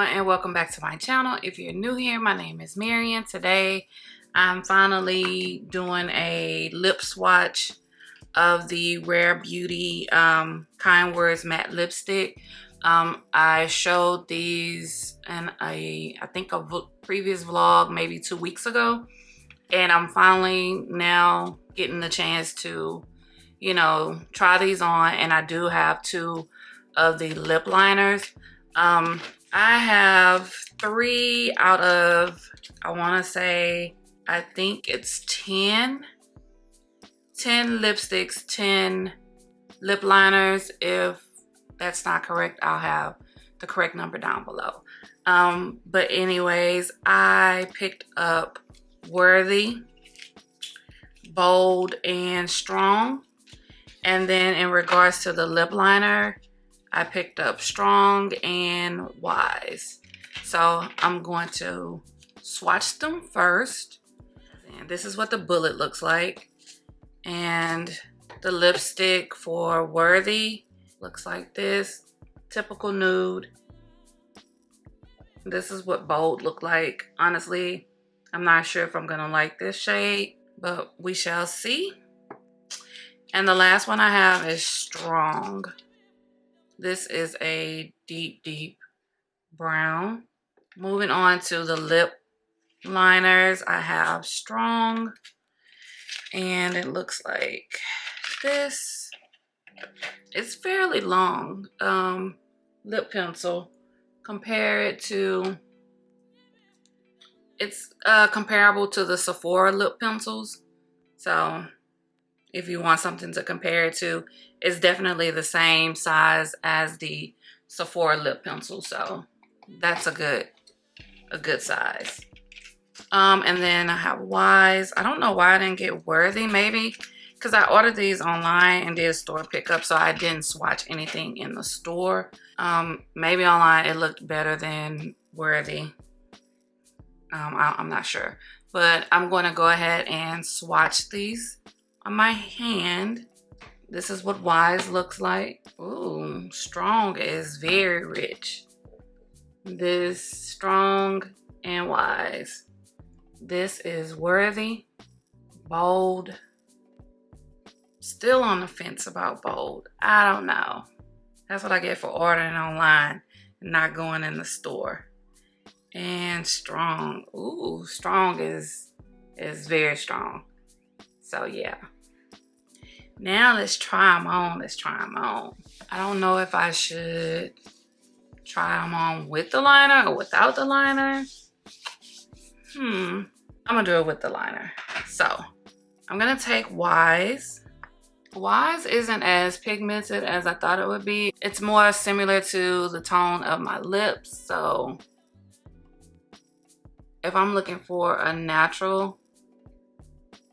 everyone, and welcome back to my channel. If you're new here, my name is Marian. Today I'm finally doing a lip swatch of the Rare Beauty Kind Words matte lipstick. I showed these in I think a previous vlog maybe 2 weeks ago, and I'm finally now getting the chance to try these on. And I do have 2 of the lip liners. I have 3 out of, I want to say, I think it's 10 lipsticks, 10 lip liners. If that's not correct, I'll have the correct number down below. But anyways, I picked up Worthy, Bold, and Strong. And then in regards to the lip liner, I picked up Strong and Wise. So I'm going to swatch them first. And this is what the bullet looks like. And the lipstick for Worthy looks like this. Typical nude. This is what Bold looked like. Honestly, I'm not sure if I'm gonna like this shade, but we shall see. And the last one I have is Strong. This is a deep brown. Moving on to the lip liners, I have Strong, and it looks like this. It's fairly long lip pencil. Compare it to, it's comparable to the Sephora lip pencils. So if you want something to compare it to, it's definitely the same size as the Sephora lip pencil. So that's a good size. And then I have Wise. I don't know why I didn't get Worthy. Maybe because I ordered these online and did a store pickup, so I didn't swatch anything in the store. Maybe online it looked better than Worthy. I'm not sure, but I'm going to go ahead and swatch these on my hand. This is what Wise looks like. Ooh, Strong is very rich. This Strong and Wise. This is Worthy. Bold. Still on the fence about Bold. I don't know. That's what I get for ordering online and not going in the store. And Strong. Ooh, Strong is very strong. So yeah. Now let's try them on. I don't know if I should try them on with the liner or without the liner. I'm gonna do it with the liner. So I'm gonna take Wise. Wise isn't as pigmented as I thought it would be. It's more similar to the tone of my lips. So if I'm looking for a natural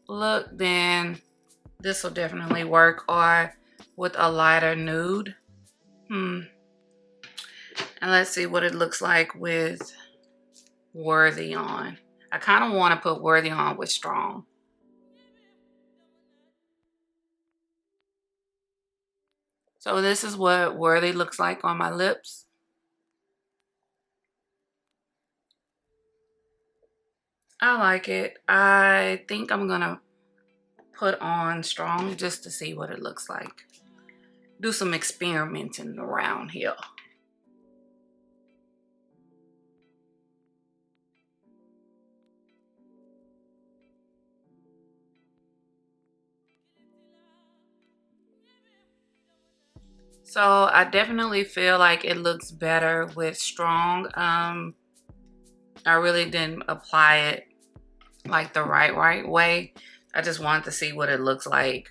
look, then this will definitely work, or with a lighter nude. And let's see what it looks like with Worthy on. I kind of want to put Worthy on with Strong. So this is what Worthy looks like on my lips. I like it. I think I'm gonna put on Strong just to see what it looks like. Do some experimenting around here. So I definitely feel like it looks better with Strong. I really didn't apply it like the right way. I just wanted to see what it looks like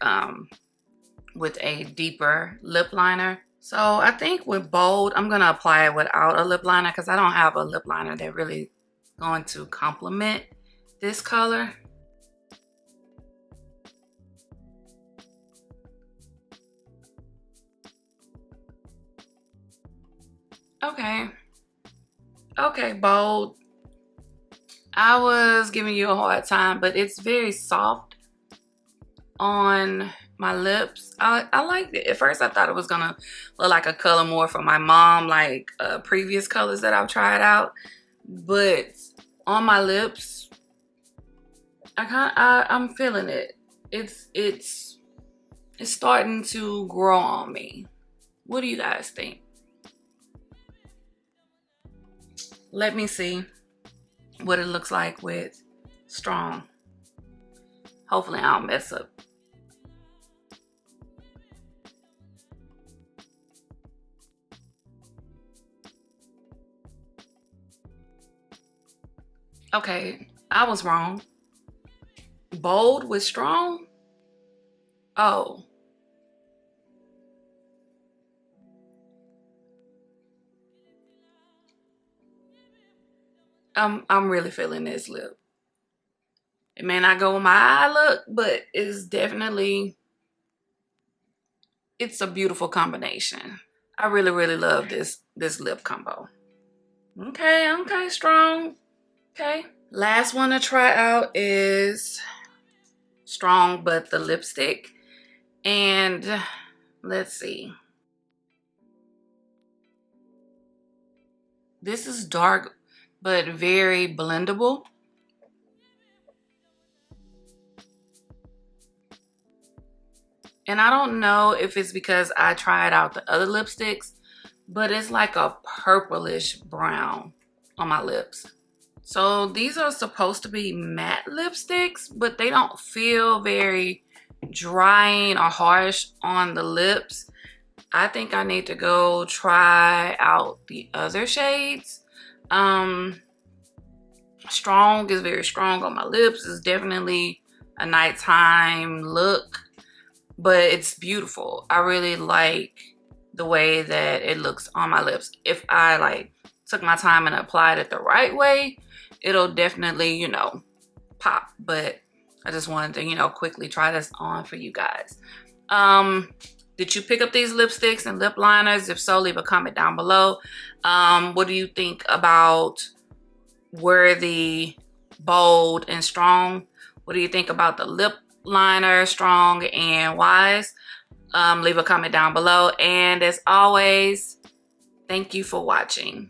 with a deeper lip liner. So I think with Bold, I'm gonna apply it without a lip liner because I don't have a lip liner that really going to complement this color. Okay, Bold. I was giving you a hard time, but it's very soft. on my lips. I liked it. At first I thought it was gonna look like a color more from my mom, like previous colors that I've tried out. But on my lips, I'm feeling it. It's starting to grow on me. What do you guys think? Let me see what it looks like with Strong. Hopefully I don't mess up. Okay, I was wrong. Bold with Strong? Oh. I'm really feeling this lip. It may not go with my eye look, but it's definitely, it's a beautiful combination. I really, really love this lip combo. Okay, okay, Strong. Okay. Last one to try out is Strong but the lipstick. And let's see. This is dark but very blendable. And I don't know if it's because I tried out the other lipsticks, but it's like a purplish brown on my lips. So these are supposed to be matte lipsticks, but they don't feel very drying or harsh on the lips. I think I need to go try out the other shades. Strong is very strong on my lips. It's definitely a nighttime look, but it's beautiful. I really like the way that it looks on my lips. If I like took my time and applied it the right way, it'll definitely, you know, pop. But I just wanted to, you know, quickly try this on for you guys. Did you pick up these lipsticks and lip liners? If so, leave a comment down below. What do you think about Worthy, Bold, and Strong? What do you think about the lip liner, Strong and Wise? Leave a comment down below. And as always, thank you for watching.